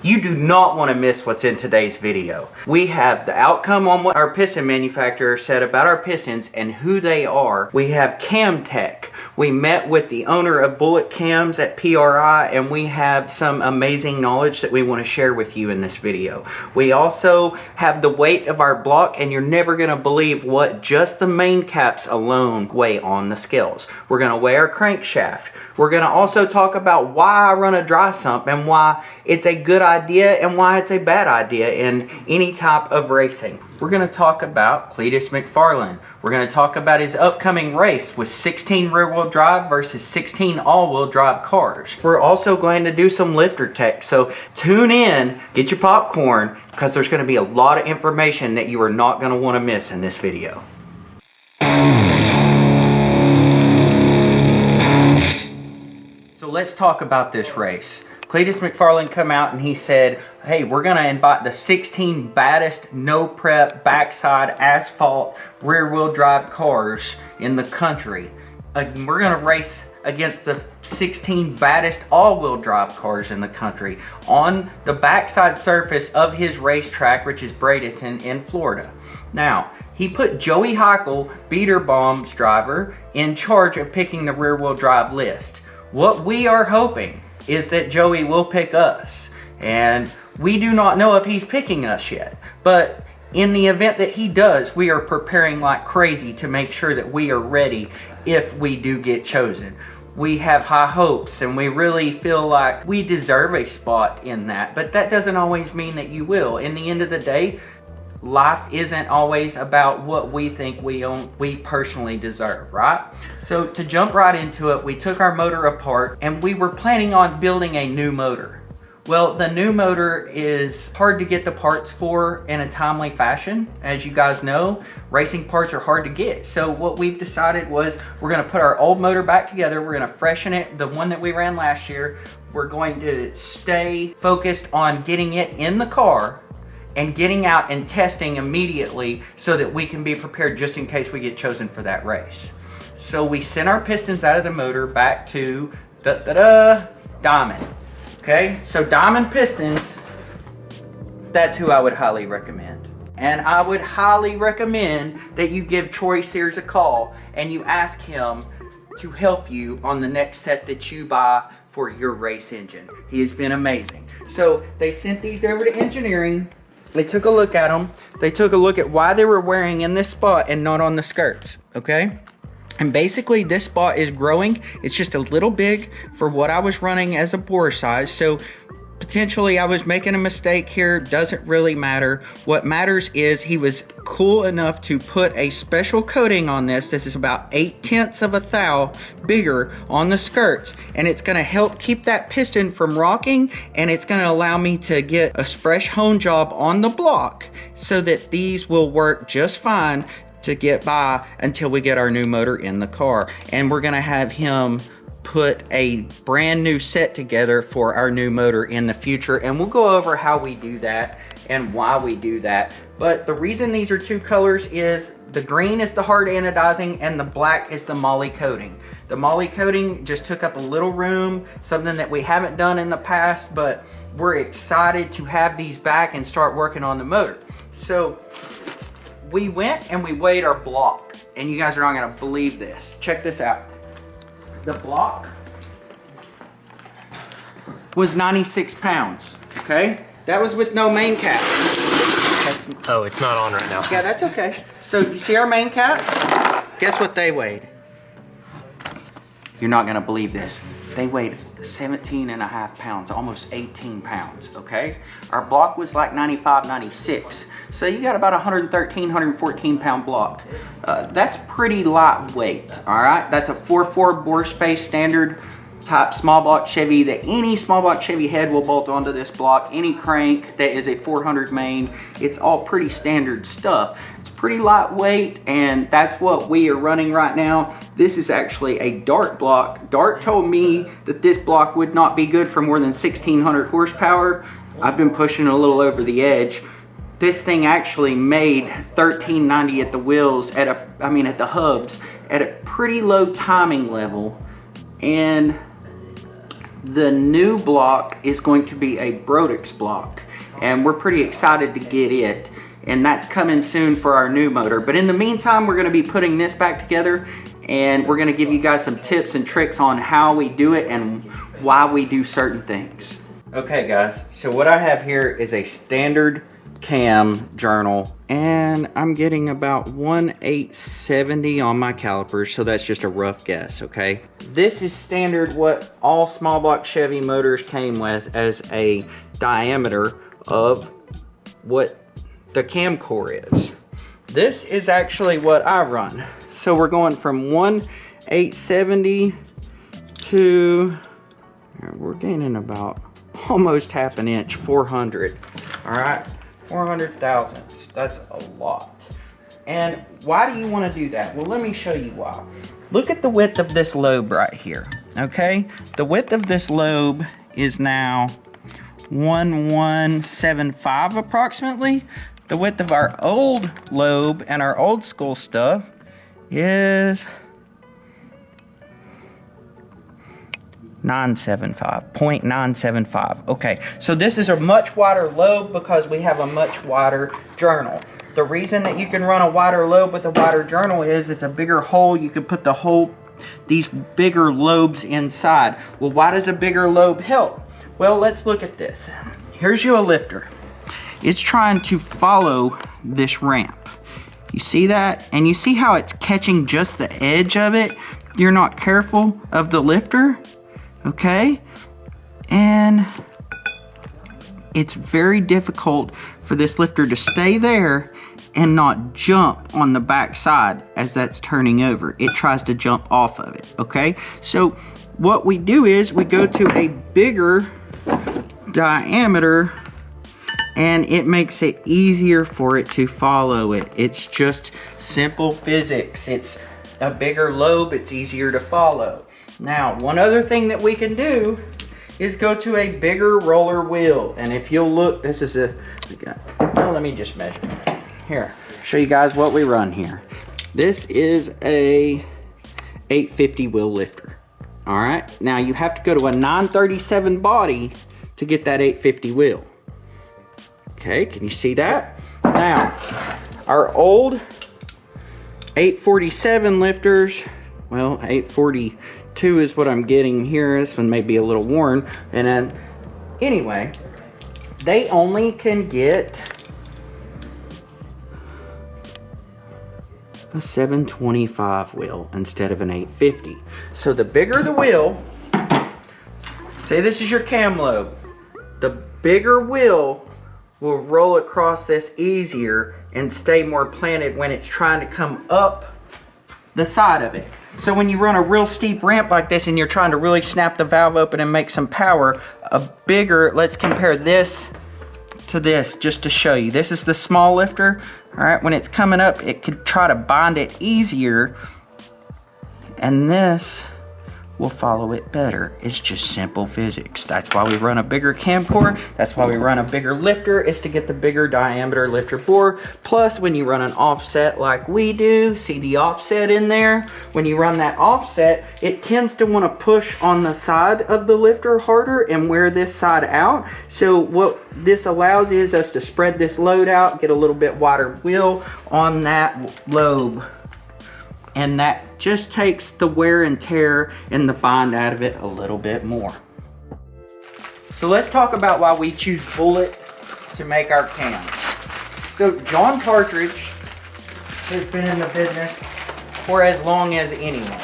You do not want to miss what's in today's video. We have the outcome on what our piston manufacturer said about our pistons and who they are. We have Cam Tech. We met with the owner of Bullet Cams at PRI, and we have some amazing knowledge that we want to share with you in this video. We also have the weight of our block, and you're never going to believe what just the main caps alone weigh on the scales. We're going to weigh our crankshaft. We're going to also talk about why I run a dry sump and why it's a good idea and why it's a bad idea in any type of racing. We're going to talk about Cleetus McFarland. We're going to talk about his upcoming race with 16 rear-wheel drive versus 16 all-wheel drive cars. We're also going to do some lifter tech, so tune in, get your popcorn, because there's going to be a lot of information that you are not going to want to miss in this video. So let's talk about this race. Cleetus McFarland come out and he said, hey, we're going to invite the 16 baddest no prep backside asphalt rear wheel drive cars in the country. We're going to race against the 16 baddest all-wheel drive cars in the country on the backside surface of his racetrack, which is Bradenton in Florida. Now, he put Joey Heichel, Beater Bomb's driver, in charge of picking the rear wheel drive list. What we are hoping is that Joey will pick us, and we do not know if he's picking us yet, but in the event that he does, we are preparing like crazy to make sure that we are ready if we do get chosen. We have high hopes, and we really feel like we deserve a spot in that, but that doesn't always mean that you will. In the end of the day, life isn't always about what we think we personally deserve, right? So to jump right into it, we took our motor apart and we were planning on building a new motor. Well, the new motor is hard to get the parts for in a timely fashion. As you guys know, racing parts are hard to get. So what we've decided was we're gonna put our old motor back together. We're gonna freshen it, the one that we ran last year. We're going to stay focused on getting it in the car and getting out and testing immediately so that we can be prepared just in case we get chosen for that race. So we sent our pistons out of the motor back to Diamond. Okay, so Diamond Pistons, that's who I would highly recommend. And I would highly recommend that you give Troy Sears a call and you ask him to help you on the next set that you buy for your race engine. He has been amazing. So they sent these over to engineering. They took a look at them. They took a look at why they were wearing in this spot and not on the skirts, okay? And basically this spot is growing. It's just a little big for what I was running as a bore size. So potentially I was making a mistake here. Doesn't really matter. What matters is he was cool enough to put a special coating on this. This is about 0.8 of a thou bigger on the skirts, and it's going to help keep that piston from rocking, and it's going to allow me to get a fresh hone job on the block so that these will work just fine to get by until we get our new motor in the car. And we're going to have him put a brand new set together for our new motor in the future, and we'll go over how we do that and why we do that. But the reason these are two colors is the green is the hard anodizing and the black is the moly coating. The moly coating just took up a little room, something that we haven't done in the past, but we're excited to have these back and start working on the motor. So we went and we weighed our block, and you guys are not gonna believe this. Check this out. The block was 96 pounds, okay? That was with no main cap. Oh, it's not on right now. Yeah, that's okay. So you see our main caps? Guess what they weighed? You're not gonna believe this. They weighed 17.5 pounds, almost 18 pounds, okay? Our block was like 95, 96. So you got about 113, 114 pound block. That's pretty lightweight, all right? That's a 4.4 bore space standard type small block Chevy that any small block Chevy head will bolt onto this block. Any crank that is a 400 main, it's all pretty standard stuff. It's pretty lightweight, and that's what we are running right now. This is actually a Dart block. Dart told me that this block would not be good for more than 1,600 horsepower. I've been pushing a little over the edge. This thing actually made 1390 at the wheels, at the hubs, at a pretty low timing level, and The new block is going to be a Brodix block, and we're pretty excited to get it, and that's coming soon for our new motor. But in the meantime, we're going to be putting this back together, and we're going to give you guys some tips and tricks on how we do it and why we do certain things. Okay guys, so what I have here is a standard cam journal, and I'm getting about 1/870 on my calipers, so that's just a rough guess, okay? This is standard what all small block Chevy motors came with as a diameter of what the cam core is. This is actually what I run. So we're going from 1/870 to, we're gaining about almost half an inch, 400. All right, 400 thousandths. That's a lot. And why do you want to do that? Well, let me show you why. Look at the width of this lobe right here. Okay, the width of this lobe is now 1175 approximately. The width of our old lobe and our old school stuff is 0.975. Okay, so this is a much wider lobe because we have a much wider journal. The reason that you can run a wider lobe with a wider journal is it's a bigger hole. You can put these bigger lobes inside. Well, why does a bigger lobe help? Well, let's look at this. Here's you a lifter. It's trying to follow this ramp. You see that? And you see how it's catching just the edge of it? You're not careful of the lifter. Okay, and it's very difficult for this lifter to stay there and not jump on the back side as that's turning over. It tries to jump off of it, okay? So what we do is we go to a bigger diameter, and it makes it easier for it to follow it. It's just simple physics. It's a bigger lobe, it's easier to follow. Now, one other thing that we can do is go to a bigger roller wheel. And if you'll look, this is well, let me just measure. Here, show you guys what we run here. This is a 850 wheel lifter. All right, now you have to go to a 937 body to get that 850 wheel. Okay, can you see that? Now, our old 847 lifters, well, 842 is what I'm getting here. This one may be a little worn. And then, anyway, they only can get a 725 wheel instead of an 850. So the bigger the wheel, say this is your cam lobe, the bigger wheel will roll across this easier and stay more planted when it's trying to come up the side of it. So when you run a real steep ramp like this and you're trying to really snap the valve open and make some power, a bigger, let's compare this to this just to show you. This is the small lifter. All right, when it's coming up, it could try to bind it easier, and this will follow it better. It's just simple physics. That's why we run a bigger cam core. That's why we run a bigger lifter, is to get the bigger diameter lifter bore. Plus, when you run an offset like we do, see the offset in there? When you run that offset, it tends to want to push on the side of the lifter harder and wear this side out. So what this allows is us to spread this load out, get a little bit wider wheel on that lobe. And that just takes the wear and tear and the bind out of it a little bit more. So let's talk about why we choose Bullet to make our cams. So John Partridge has been in the business for as long as anyone.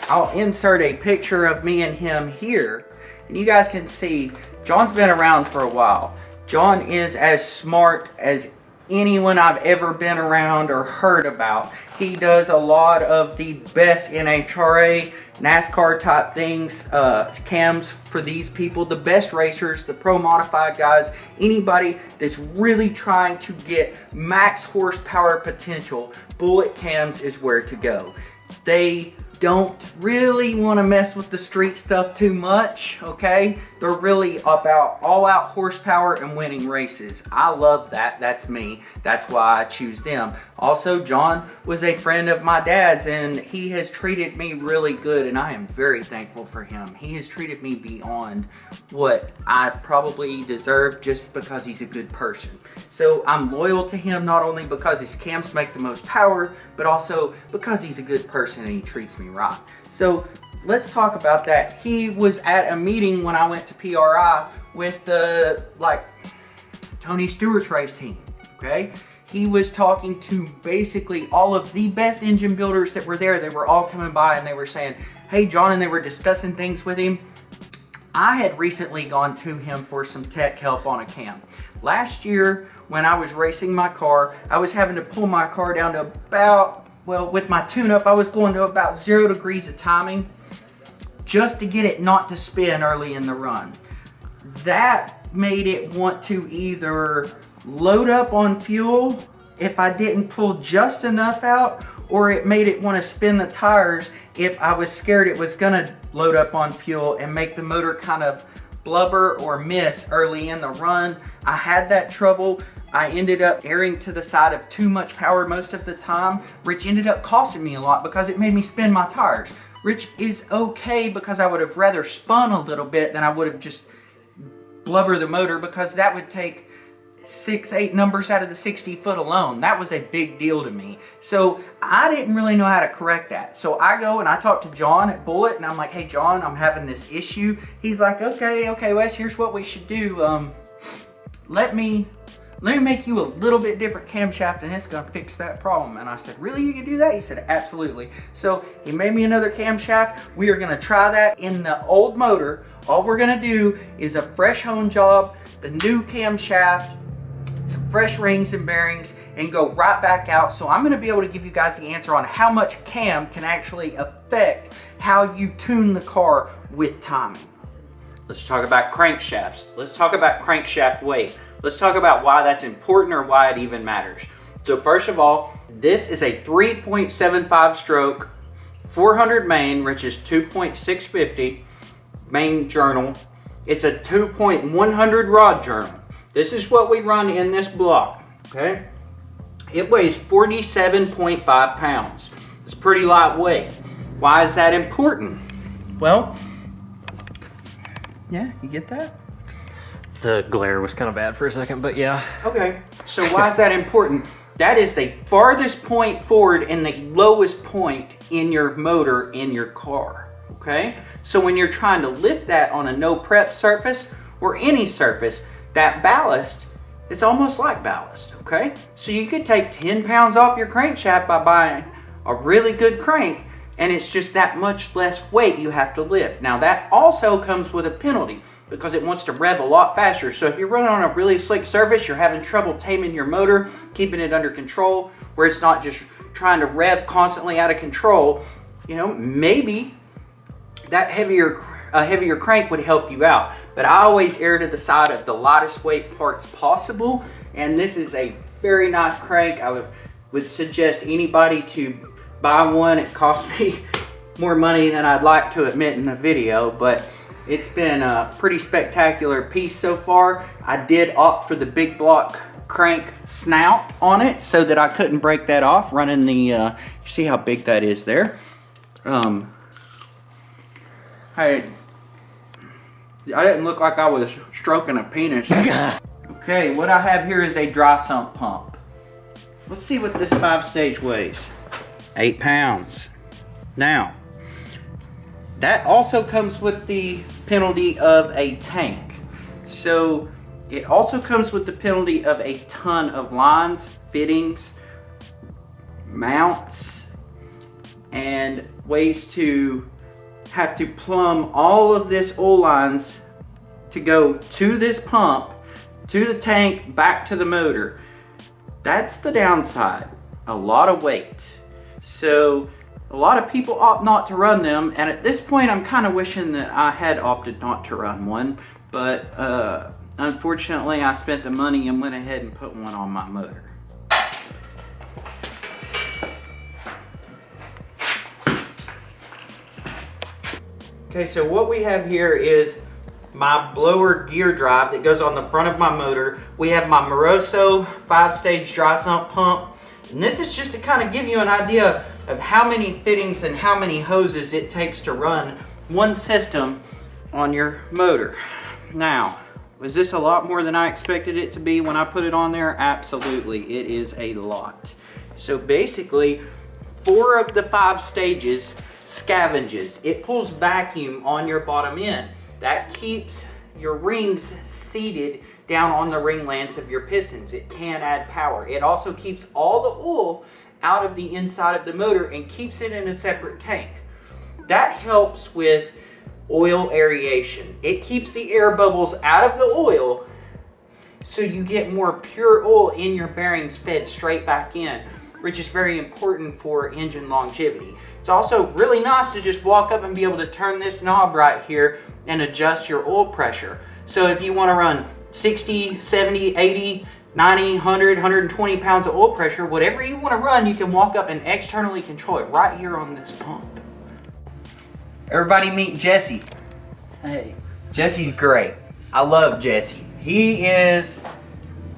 I'll insert a picture of me and him here, and you guys can see John's been around for a while. John is as smart as anyone I've ever been around or heard about. He does a lot of the best NHRA, NASCAR type things, cams for these people, the best racers, the pro modified guys, anybody that's really trying to get max horsepower potential. Bullet cams is where to go. They don't really want to mess with the street stuff too much, okay? They're really about all-out horsepower and winning races. I love that. That's me. That's why I choose them. Also, John was a friend of my dad's, and he has treated me really good, and I am very thankful for him. He has treated me beyond what I probably deserve just because he's a good person. So I'm loyal to him not only because his cams make the most power, but also because he's a good person and he treats me right. So let's talk about that. He was at a meeting when I went to PRI with the Tony Stewart's race team, okay? He was talking to basically all of the best engine builders that were there. They were all coming by and they were saying, hey John, and they were discussing things with him. I had recently gone to him for some tech help on a cam. Last year, when I was racing my car, I was having to pull my car down to about, well, with my tune-up, I was going to about 0 degrees of timing just to get it not to spin early in the run. That made it want to either load up on fuel if I didn't pull just enough out, or it made it want to spin the tires if I was scared it was gonna load up on fuel and make the motor kind of blubber or miss early in the run. I had that trouble. I ended up erring to the side of too much power most of the time, which ended up costing me a lot because it made me spin my tires, which is okay because I would have rather spun a little bit than I would have just blubber the motor, because that would take 6-8 numbers out of the 60 foot alone. That was a big deal to me. So I didn't really know how to correct that. So I go and I talk to John at Bullet and I'm like, hey John, I'm having this issue. He's like, okay Wes, here's what we should do. Let me make you a little bit different camshaft and it's gonna fix that problem. And I said, really, you can do that? He said, absolutely. So he made me another camshaft. We are gonna try that in the old motor. All we're gonna do is a fresh hone job, the new camshaft, some fresh rings and bearings, and go right back out. So I'm gonna be able to give you guys the answer on how much cam can actually affect how you tune the car with timing. Let's talk about crankshafts. Let's talk about crankshaft weight. Let's talk about why that's important or why it even matters. So first of all, this is a 3.75 stroke, 400 main, which is 2.650 main journal. It's a 2.100 rod journal. This is what we run in this block, okay? It weighs 47.5 pounds. It's pretty lightweight. Why is that important? Well, yeah, you get that? The glare was kind of bad for a second, but yeah. Okay, so why is that important? That is the farthest point forward and the lowest point in your motor in your car, okay? So when you're trying to lift that on a no prep surface or any surface, that ballast is almost like ballast, okay? So you could take 10 pounds off your crankshaft by buying a really good crank, and it's just that much less weight you have to lift. Now that also comes with a penalty because it wants to rev a lot faster. So if you're running on a really slick surface, you're having trouble taming your motor, keeping it under control, where it's not just trying to rev constantly out of control, you know, maybe that heavier crank would help you out. But I always err to the side of the lightest weight parts possible, and this is a very nice crank. I would suggest anybody to buy one. It cost me more money than I'd like to admit in the video, but it's been a pretty spectacular piece so far. I did opt for the big block crank snout on it so that I couldn't break that off running the, you see how big that is there. I didn't look like I was stroking a penis. Okay, what I have here is a dry sump pump. Let's see what this 5-stage weighs. 8 pounds. Now, that also comes with the penalty of a tank. So, it also comes with the penalty of a ton of lines, fittings, mounts, and ways to have to plumb all of this oil lines to go to this pump, to the tank, back to the motor. That's the downside. A lot of weight. So a lot of people opt not to run them, and at this point I'm kind of wishing that I had opted not to run one, but unfortunately I spent the money and went ahead and put one on my motor. Okay, so what we have here is my blower gear drive that goes on the front of my motor. We have my Moroso 5-stage dry sump pump. And this is just to kind of give you an idea of how many fittings and how many hoses it takes to run one system on your motor. Now, was this a lot more than I expected it to be when I put it on there? Absolutely, it is a lot. So basically, 4 of the 5 stages scavenges. It pulls vacuum on your bottom end. That keeps your rings seated down on the ring lands of your pistons. It can add power. It also keeps all the oil out of the inside of the motor and keeps it in a separate tank. That helps with oil aeration. It keeps the air bubbles out of the oil so you get more pure oil in your bearings fed straight back in, which is very important for engine longevity. It's also really nice to just walk up and be able to turn this knob right here and adjust your oil pressure. So if you want to run 60, 70, 80, 90, 100, 120 pounds of oil pressure, whatever you want to run, you can walk up and externally control it right here on this pump. Everybody meet Jesse. Hey. Jesse's great. I love Jesse. He is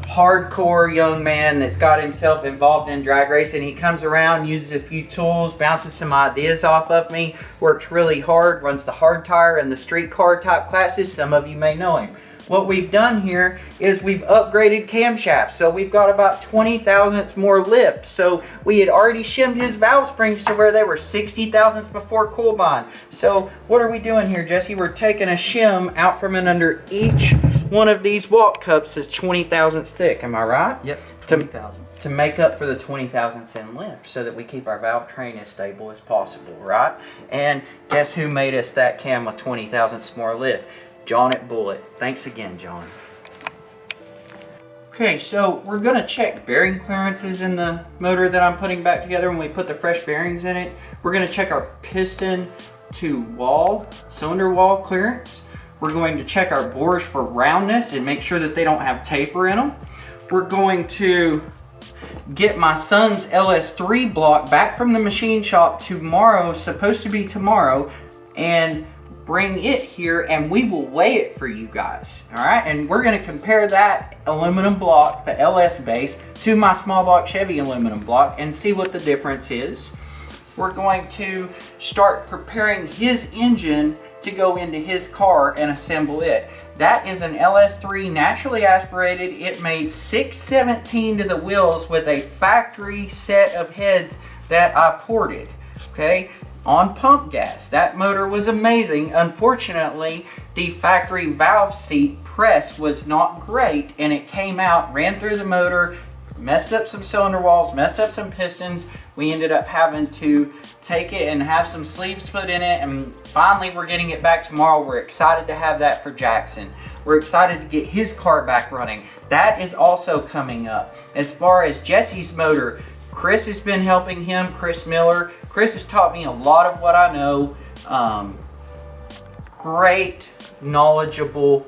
hardcore young man that's got himself involved in drag racing. He comes around, uses a few tools, bounces some ideas off of me, works really hard, runs the hard tire and the street car type classes. Some of you may know him. What we've done here is we've upgraded camshafts, so we've got about 20 thousandths more lift. So we had already shimmed his valve springs to where they were 60 thousandths before coil bond. So what are we doing here, Jesse? We're taking a shim out from and under each one of these walk cups that's 20 thousandths thick. Am I right? Yep. 20 thousandths. To make up for the 20 thousandths in lift, so that we keep our valve train as stable as possible, right? And guess who made us that cam with 20 thousandths more lift? John at Bullet. Thanks again, John. Okay, so we're gonna check bearing clearances in the motor that I'm putting back together when we put the fresh bearings in it. We're gonna check our piston to wall, cylinder wall clearance. We're going to check our bores for roundness and make sure that they don't have taper in them. We're going to get my son's LS3 block back from the machine shop tomorrow, supposed to be tomorrow, and bring it here and we will weigh it for you guys. All right, and we're going to compare that aluminum block, the LS base, to my small block Chevy aluminum block and see what the difference is. We're going to start preparing his engine to go into his car and assemble it. That is an LS3 naturally aspirated. It made 617 to the wheels with a factory set of heads that I ported, okay, on pump gas. That motor was amazing. Unfortunately, the factory valve seat press was not great, and it came out, ran through the motor, messed up some cylinder walls, messed up some pistons. We ended up having to take it and have some sleeves put in it, and finally we're getting it back tomorrow. We're excited to have that for Jackson. We're excited to get his car back running. That is also coming up. As far as Jesse's motor, Chris has been helping him, Chris Miller. Chris has taught me a lot of what I know. Great, knowledgeable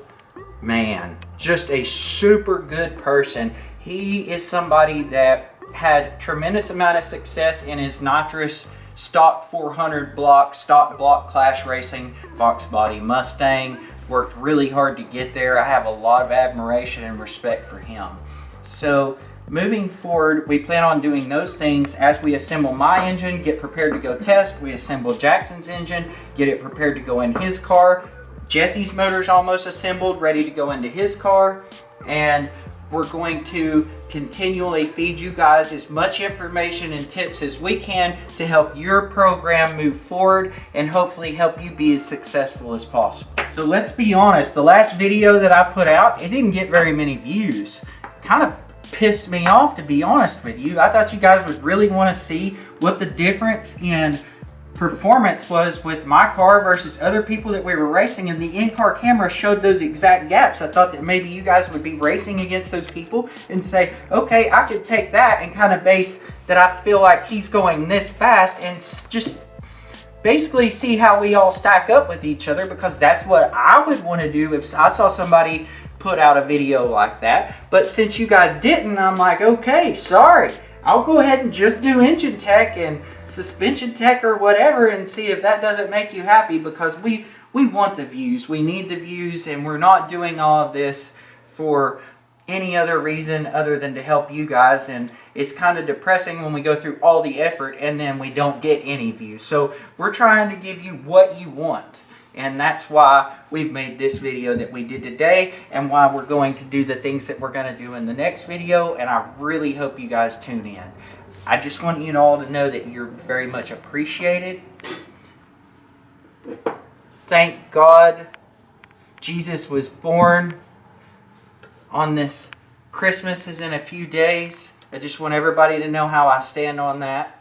man. Just a super good person. He is somebody that had tremendous amount of success in his nitrous stock 400 block, stock block clash racing, Fox body Mustang. Worked really hard to get there. I have a lot of admiration and respect for him. So moving forward, we plan on doing those things as we assemble my engine, get prepared to go test. We assemble Jackson's engine, get it prepared to go in his car. Jesse's motor's almost assembled, ready to go into his car. And we're going to continually feed you guys as much information and tips as we can to help your program move forward and hopefully help you be as successful as possible. So let's be honest, the last video that I put out, it didn't get very many views. Kind of pissed me off, to be honest with you. I thought you guys would really want to see what the difference in performance was with my car versus other people that we were racing, and the in-car camera showed those exact gaps. I thought that maybe you guys would be racing against those people and say, okay, I could take that and kind of base that I feel like he's going this fast and just basically see how we all stack up with each other, because that's what I would want to do if I saw somebody put out a video like that. But since you guys didn't, I'm like, okay, sorry. I'll go ahead and just do engine tech and suspension tech or whatever and see if that doesn't make you happy, because we want the views. We need the views, and we're not doing all of this for any other reason other than to help you guys. And it's kind of depressing when we go through all the effort and then we don't get any views. So we're trying to give you what you want. And that's why we've made this video that we did today, and why we're going to do the things that we're going to do in the next video. And I really hope you guys tune in. I just want you all to know that you're very much appreciated. Thank God Jesus was born on this Christmas is in a few days. I just want everybody to know how I stand on that.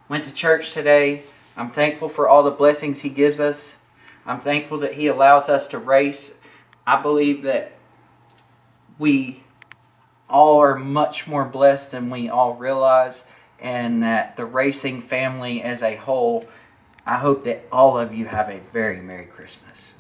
Went to church today. I'm thankful for all the blessings He gives us. I'm thankful that He allows us to race. I believe that we all are much more blessed than we all realize, and that the racing family as a whole, I hope that all of you have a very Merry Christmas.